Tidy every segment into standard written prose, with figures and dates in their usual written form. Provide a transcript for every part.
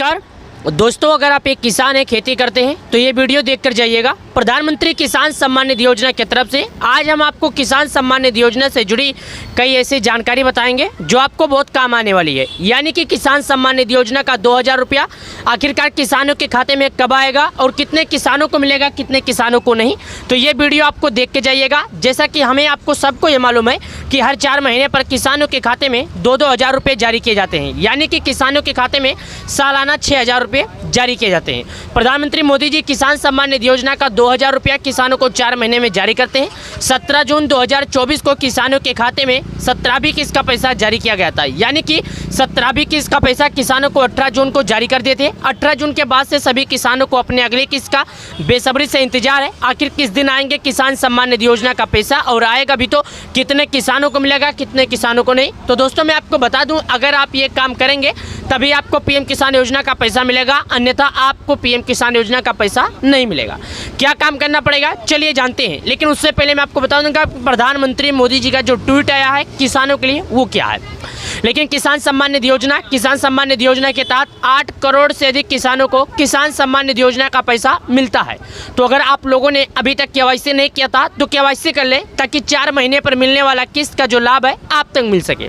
नमस्कार दोस्तों, अगर आप एक किसान हैं, खेती करते हैं तो ये वीडियो देखकर जाइएगा। प्रधानमंत्री किसान सम्मान निधि योजना की तरफ से आज हम आपको किसान सम्मान निधि योजना से जुड़ी कई ऐसी जानकारी बताएंगे जो आपको बहुत काम आने वाली है। यानी कि किसान सम्मान निधि योजना का 2000 रुपया आखिरकार किसानों के खाते में कब आएगा और कितने किसानों को मिलेगा, कितने किसानों को नहीं। तो ये वीडियो आपको देख के जाइएगा। जैसा कि हमें आपको सबको ये मालूम है कि हर 4 महीने पर किसानों के खाते में 2-2 हज़ार रुपये जारी किए जाते हैं। यानी कि किसानों के खाते में सालाना 6000 रुपये जारी किए जाते हैं। प्रधानमंत्री मोदी जी किसान सम्मान निधि योजना का 2000 रुपया किसानों को 4 महीने में जारी करते हैं। 17 जून 2024 को किसानों के खाते में 17वीं किस्त का पैसा जारी किया गया था। यानी कि 17वीं किस्त का पैसा किसानों को 18 जून को जारी कर देते हैं। 18 जून के बाद से सभी किसानों को अपने अगली किस्त का बेसब्री से इंतजार है। आखिर किस दिन आएंगे किसान सम्मान निधि योजना का पैसा, और आएगा भी तो कितने किसानों को मिलेगा, कितने किसानों को नहीं। तो दोस्तों मैं आपको बता दूं, अगर आप ये काम करेंगे तभी आपको पीएम किसान योजना का पैसा मिलेगा, अन्यथा आपको पीएम किसान योजना का पैसा नहीं मिलेगा। क्या काम करना पड़ेगा चलिए जानते हैं। लेकिन उससे पहले मैं आपको बता दूंगा प्रधानमंत्री मोदी जी का जो ट्वीट आया है किसानों के लिए वो क्या है। लेकिन किसान सम्मान निधि योजना के तहत 8 करोड़ से अधिक किसानों को किसान सम्मान निधि योजना का पैसा मिलता है। तो अगर आप लोगों ने अभी तक केवाईसी नहीं किया था तो केवाईसी कर ले, ताकि 4 महीने पर मिलने वाला किस्त का जो लाभ है आप तक मिल सके।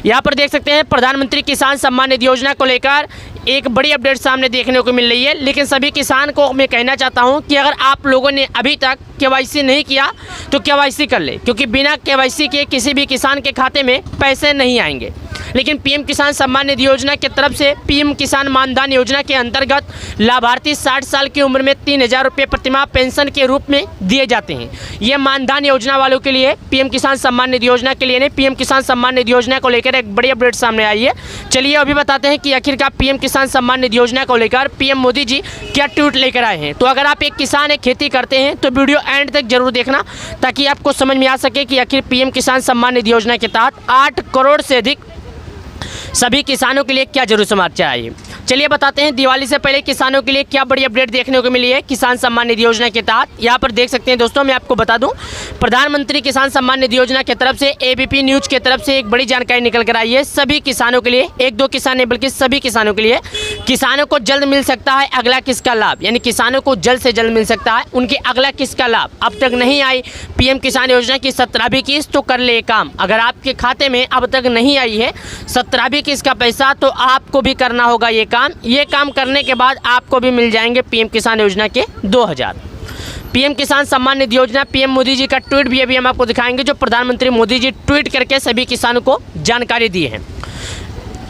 यहाँ पर देख सकते हैं प्रधानमंत्री किसान सम्मान निधि योजना को लेकर एक बड़ी अपडेट सामने देखने को मिल रही है। लेकिन सभी किसान को मैं कहना चाहता हूं कि अगर आप लोगों ने अभी तक केवाईसी नहीं किया तो केवाईसी कर ले, क्योंकि बिना केवाईसी के किसी भी किसान के खाते में पैसे नहीं आएंगे। लेकिन पीएम किसान सम्मान निधि योजना की तरफ से पीएम किसान मानधन योजना के अंतर्गत लाभार्थी 60 साल की उम्र में 3000 रुपये प्रतिमाह पेंशन के रूप में दिए जाते हैं। ये मानधन योजना वालों के लिए, पीएम किसान सम्मान निधि योजना के लिए नहीं। पीएम किसान सम्मान निधि योजना को लेकर एक बड़ी अपडेट सामने आई है। चलिए अभी बताते हैं कि आखिरकार पीएम किसान सम्मान निधि योजना को लेकर पीएम मोदी जी क्या ट्वीट लेकर आए हैं। तो अगर आप एक किसान है, खेती करते हैं तो वीडियो एंड तक जरूर देखना, ताकि आपको समझ में आ सके कि आखिर पीएम किसान सम्मान निधि योजना के तहत 8 करोड़ से अधिक सभी किसानों के लिए क्या जरूर समाचार आए। चलिए बताते हैं दिवाली से पहले किसानों के लिए क्या बड़ी अपडेट देखने को मिली है किसान सम्मान निधि योजना के तहत। यहाँ पर देख सकते हैं दोस्तों, मैं आपको बता दूं प्रधानमंत्री किसान सम्मान निधि योजना की तरफ से एबीपी न्यूज की तरफ से एक बड़ी जानकारी निकल कर आई है। सभी किसानों के लिए, 1-2 किसान नहीं बल्कि सभी किसानों के लिए, किसानों को जल्द मिल सकता है अगला किस्त का लाभ। यानी किसानों को जल्द से जल्द मिल सकता है उनकी अगला किस्त का लाभ। अब तक नहीं आई पीएम किसान योजना की 17वीं किस्त तो कर ले काम। अगर आपके खाते में अब तक नहीं आई है 17वीं किस्त का पैसा तो आपको भी करना होगा ये काम। ये काम करने के बाद आपको भी मिल जाएंगे पीएम किसान योजना के 2000। पीएम किसान सम्मान निधि योजना, पीएम मोदी जी का ट्वीट भी अभी हम आपको दिखाएंगे, जो प्रधानमंत्री मोदी जी ट्वीट करके सभी किसानों को जानकारी दी है।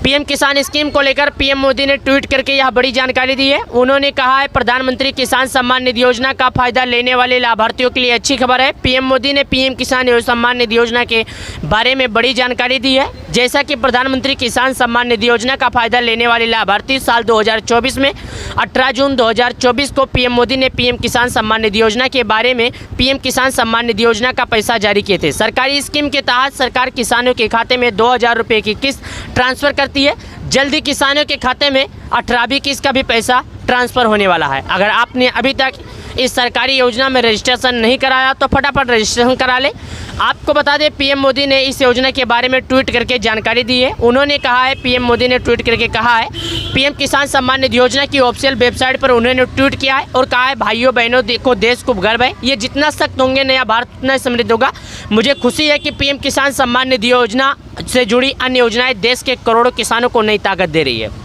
पीएम किसान स्कीम को लेकर पीएम मोदी ने ट्वीट करके यह बड़ी जानकारी दी है। उन्होंने कहा है प्रधानमंत्री किसान सम्मान निधि योजना का फायदा लेने वाले लाभार्थियों के लिए अच्छी खबर है। पीएम मोदी ने पीएम किसान सम्मान निधि योजना के बारे में बड़ी जानकारी दी है। जैसा कि प्रधानमंत्री किसान सम्मान निधि योजना का फायदा लेने वाले लाभार्थी साल 2024 में 18 जून 2024 को पीएम मोदी ने पीएम किसान सम्मान निधि योजना के बारे में पीएम किसान सम्मान निधि योजना का पैसा जारी किए थे। सरकारी स्कीम के तहत सरकार किसानों के खाते में 2000 रुपये की किस्त ट्रांसफर करती है। जल्दी किसानों के खाते में 18वीं किस्त का भी पैसा ट्रांसफ़र होने वाला है। अगर आपने अभी तक इस सरकारी योजना में रजिस्ट्रेशन नहीं कराया तो फटाफट रजिस्ट्रेशन करा ले। आपको बता दें पीएम मोदी ने इस योजना के बारे में ट्वीट करके जानकारी दी है। उन्होंने कहा है, पीएम मोदी ने ट्वीट करके कहा है, पीएम किसान सम्मान निधि योजना की ऑफिशियल वेबसाइट पर उन्होंने ट्वीट किया है और कहा है भाइयों बहनों देखो देश को गर्व है, ये जितना सख्त होंगे नया भारत उतना समृद्ध होगा। मुझे खुशी है कि पीएम किसान सम्मान निधि योजना से जुड़ी अन्य योजनाएं देश के करोड़ों किसानों को नई ताकत दे रही है।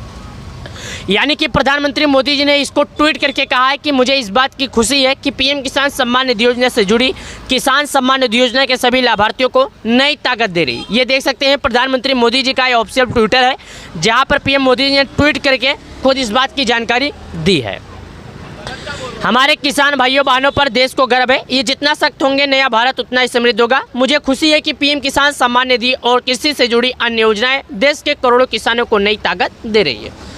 यानी कि प्रधानमंत्री मोदी जी ने इसको ट्वीट करके कहा है कि मुझे इस बात की खुशी है कि पीएम किसान सम्मान निधि योजना से जुड़ी किसान सम्मान निधि योजना के सभी लाभार्थियों को नई ताकत दे रही। ये देख सकते हैं प्रधानमंत्री मोदी जी का ये ऑफिशियल ट्विटर है, जहां पर पीएम मोदी जी ने ट्वीट करके खुद इस बात की जानकारी दी है। हमारे किसान भाइयों बहनों पर देश को गर्व है, ये जितना सख्त होंगे नया भारत उतना ही समृद्ध होगा। मुझे खुशी है कि पीएम किसान सम्मान निधि और कृषि से जुड़ी अन्य योजनाएं देश के करोड़ों किसानों को नई ताकत दे रही है।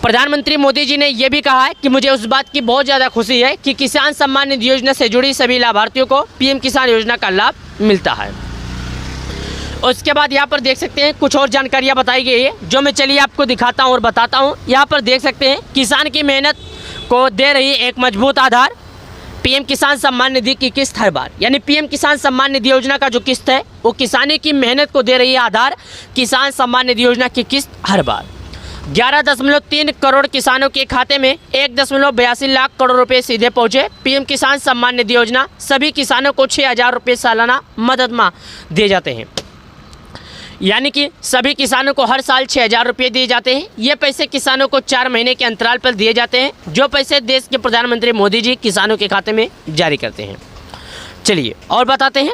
प्रधानमंत्री मोदी जी ने यह भी कहा है कि मुझे उस बात की बहुत ज़्यादा खुशी है कि किसान सम्मान निधि योजना से जुड़ी सभी लाभार्थियों को पीएम किसान योजना का लाभ मिलता है। उसके बाद यहाँ पर देख सकते हैं कुछ और जानकारियाँ बताई गई है, जो मैं चलिए आपको दिखाता हूँ और बताता हूँ। यहाँ पर देख सकते हैं किसान की मेहनत को दे रही एक मजबूत आधार, पीएम किसान सम्मान निधि की किस्त हर बार। यानी पीएम किसान सम्मान निधि योजना का जो किस्त है वो किसानी की मेहनत को दे रही है आधार, किसान सम्मान निधि योजना की किस्त हर बार। 11.3 करोड़ किसानों के खाते में 1.82 लाख करोड़ रुपए सीधे पहुंचे। पीएम किसान सम्मान निधि योजना सभी किसानों को 6,000 रुपये सालाना मदद में दिए जाते हैं, यानी कि सभी किसानों को हर साल 6,000 रुपये दिए जाते हैं। ये पैसे किसानों को 4 महीने के अंतराल पर दिए जाते हैं, जो पैसे देश के प्रधानमंत्री मोदी जी किसानों के खाते में जारी करते हैं। चलिए और बताते हैं,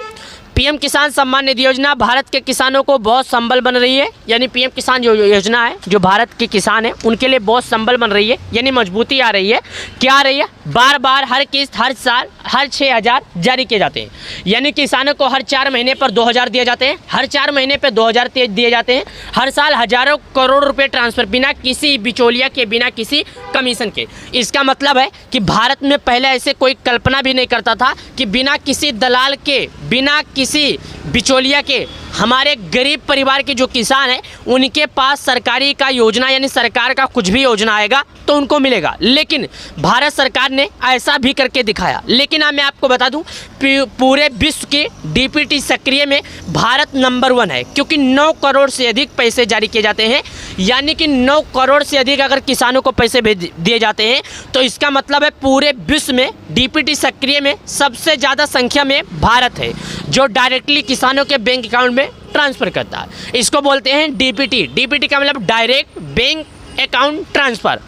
पीएम किसान सम्मान निधि योजना भारत के किसानों को बहुत संबल बन रही है। यानी पीएम किसान जो योजना है, जो भारत के किसान हैं उनके लिए बहुत संबल बन रही है, यानी मजबूती आ रही है। क्या आ रही है? बार बार हर किस्त हर साल हर 6,000 जारी किए जाते हैं, यानी किसानों को हर 4 महीने पर 2,000 दिए जाते हैं, हर 4 महीने पर 2,000 दिए जाते हैं, हर साल हजारों करोड़ रुपए ट्रांसफर, बिना किसी बिचौलिया के, बिना किसी कमीशन के। इसका मतलब है कि भारत में पहले ऐसे कोई कल्पना भी नहीं करता था कि बिना किसी दलाल के, बिना किसी बिचौलिया के हमारे गरीब परिवार के जो किसान हैं उनके पास सरकारी का योजना, यानी सरकार का कुछ भी योजना आएगा तो उनको मिलेगा। लेकिन भारत सरकार ने ऐसा भी करके दिखाया। लेकिन मैं आपको बता दूं, पूरे विश्व के डीपीटी सक्रिय में भारत नंबर 1 है, क्योंकि 9 करोड़ से अधिक पैसे जारी किए जाते हैं। यानी कि 9 करोड़ से अधिक अगर किसानों को पैसे दिए जाते हैं तो इसका मतलब है पूरे विश्व में डीपीटी सक्रिय में सबसे ज़्यादा संख्या में भारत है, जो डायरेक्टली किसानों के बैंक अकाउंट में ट्रांसफ़र करता है। इसको बोलते हैं डीपीटी। डीपीटी का मतलब डायरेक्ट बैंक अकाउंट ट्रांसफ़र।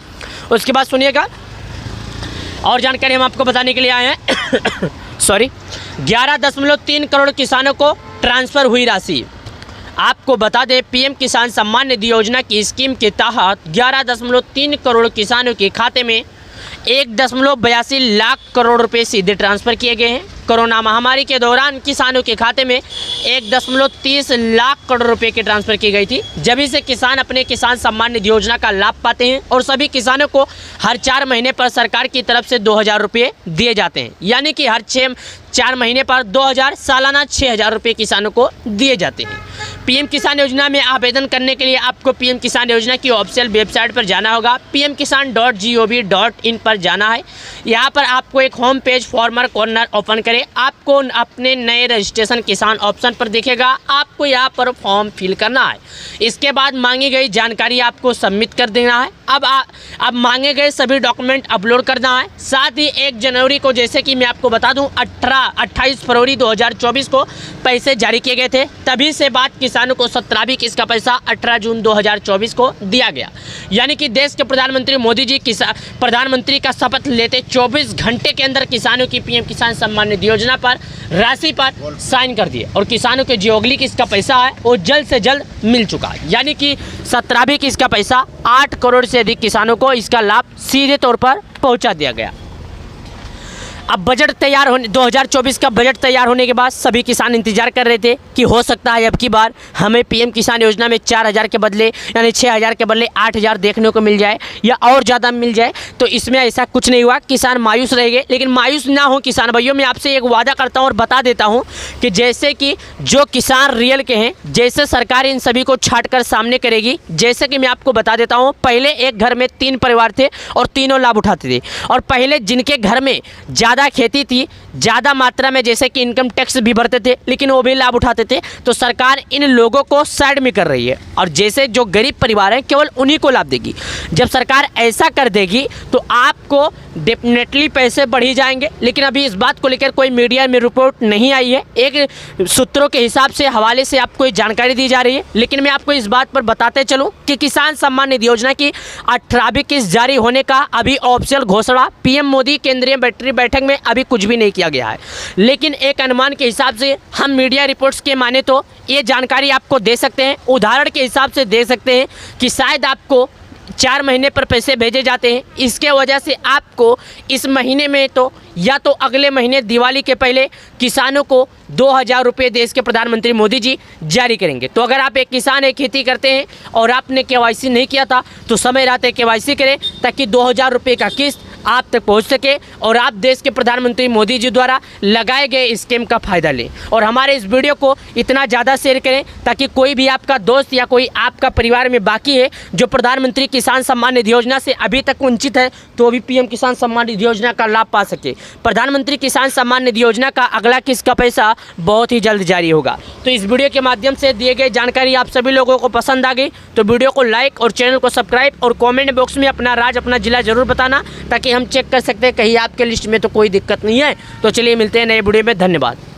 उसके बाद सुनिएगा और जानकारी हम आपको बताने के लिए आए हैं। सॉरी, 11.3 करोड़ किसानों को ट्रांसफ़र हुई राशि। आपको बता दें, पीएम किसान सम्मान निधि योजना की स्कीम के तहत 11.3 करोड़ किसानों के खाते में 1.82 लाख करोड़ रुपए सीधे ट्रांसफ़र किए गए हैं। कोरोना महामारी के दौरान किसानों के खाते में 1.30 लाख करोड़ रुपए की ट्रांसफ़र की गई थी। जब से किसान अपने किसान सम्मान निधि योजना का लाभ पाते हैं और सभी किसानों को हर 4 महीने पर सरकार की तरफ से 2,000 रुपये दिए जाते हैं, यानी कि हर 4 महीने पर 2,000, सालाना 6,000 रुपये किसानों को दिए जाते हैं। पीएम किसान योजना में आवेदन करने के लिए आपको पीएम किसान योजना की ऑफिशियल वेबसाइट पर जाना होगा, pmkisan.gov.in पर जाना है। यहाँ पर आपको एक home page farmer corner open करें, आपको अपने नए रजिस्ट्रेशन किसान ऑप्शन पर दिखेगा। आपको यहाँ पर फॉर्म फिल करना है। इसके बाद मांगी गई जानकारी आपको सबमिट कर देना है। अब मांगे गए सभी डॉक्यूमेंट अपलोड करना है। साथ ही 1 जनवरी को, जैसे कि मैं आपको बता दूं, 28 फरवरी 2024 को पैसे जारी किए गए थे। तभी से बाद किसानों को 17वीं किस्त का पैसा 18 जून 2024 को दिया गया। यानी कि देश के प्रधानमंत्री मोदी जी प्रधानमंत्री का शपथ लेते 24 घंटे के अंदर किसानों की पीएम किसान सम्मान निधि योजना पर राशि पर साइन कर दिए और किसानों के जो अगली किस्त का पैसा है वो जल्द से जल्द मिल चुका है। यानी कि 17वीं किस्त का पैसा 8 करोड़ से अधिक किसानों को इसका लाभ सीधे तौर पर पहुंचा दिया गया। अब बजट तैयार होने 2024 का बजट तैयार होने के बाद सभी किसान इंतजार कर रहे थे कि हो सकता है अब की बार हमें पीएम किसान योजना में 4,000 के बदले, यानी 6,000 के बदले 8,000 देखने को मिल जाए या और ज़्यादा मिल जाए। तो इसमें ऐसा कुछ नहीं हुआ, किसान मायूस रह गए। लेकिन मायूस ना हो किसान भाइयों, मैं आपसे एक वादा करता हूँ और बता देता हूँ कि जैसे कि जो किसान रियल के हैं, जैसे सरकार इन सभी को छाट कर सामने करेगी। जैसे कि मैं आपको बता देता हूँ, पहले एक घर में 3 परिवार थे और तीनों लाभ उठाते थे। और पहले जिनके घर में ज़्यादा खेती थी, ज़्यादा मात्रा में जैसे कि इनकम टैक्स भी भरते थे, लेकिन वो भी लाभ उठाते थे, तो सरकार इन लोगों को साइड में कर रही है और जैसे जो गरीब परिवार हैं केवल उन्हीं को लाभ देगी। जब सरकार ऐसा कर देगी तो आपको डेफिनेटली पैसे बढ़ ही जाएंगे। लेकिन अभी इस बात को लेकर कोई मीडिया में रिपोर्ट नहीं आई है। एक सूत्रों के हिसाब से, हवाले से आपको जानकारी दी जा रही है। लेकिन मैं आपको इस बात पर बताते चलूँ कि किसान सम्मान निधि योजना की 18वीं किस्त जारी होने का अभी ऑफिशियल घोषणा पीएम मोदी केंद्रीय बैठक में अभी कुछ भी नहीं किया गया है। लेकिन एक अनुमान के हिसाब से हम मीडिया रिपोर्ट्स के माने तो ये जानकारी आपको दे सकते हैं, उदाहरण के हिसाब से दे सकते हैं कि शायद आपको 4 महीने पर पैसे भेजे जाते हैं। इसके वजह से आपको इस महीने में तो या तो अगले महीने दिवाली के पहले किसानों को 2,000 रुपये देश के प्रधानमंत्री मोदी जी जारी करेंगे। तो अगर आप एक किसान है, खेती करते हैं और आपने केवाईसी नहीं किया था तो समय रहते केवाईसी करें, ताकि 2,000 रुपये का किस्त आप तक पहुंच सके और आप देश के प्रधानमंत्री मोदी जी द्वारा लगाए गए स्कीम का फ़ायदा लें। और हमारे इस वीडियो को इतना ज़्यादा शेयर करें ताकि कोई भी आपका दोस्त या कोई आपका परिवार में बाकी है जो प्रधानमंत्री किसान सम्मान निधि योजना से अभी तक वंचित है, तो भी पीएम किसान सम्मान निधि योजना का लाभ पा सके। प्रधानमंत्री किसान सम्मान निधि योजना का अगला किस्त का पैसा बहुत ही जल्द जारी होगा। तो इस वीडियो के माध्यम से दिए गए जानकारी आप सभी लोगों को पसंद आ गई तो वीडियो को लाइक और चैनल को सब्सक्राइब और कमेंट बॉक्स में अपना राज्य अपना जिला जरूर बताना ताकि हम चेक कर सकते हैं कहीं आपके लिस्ट में तो कोई दिक्कत नहीं है। तो चलिए मिलते हैं नए वीडियो में, धन्यवाद।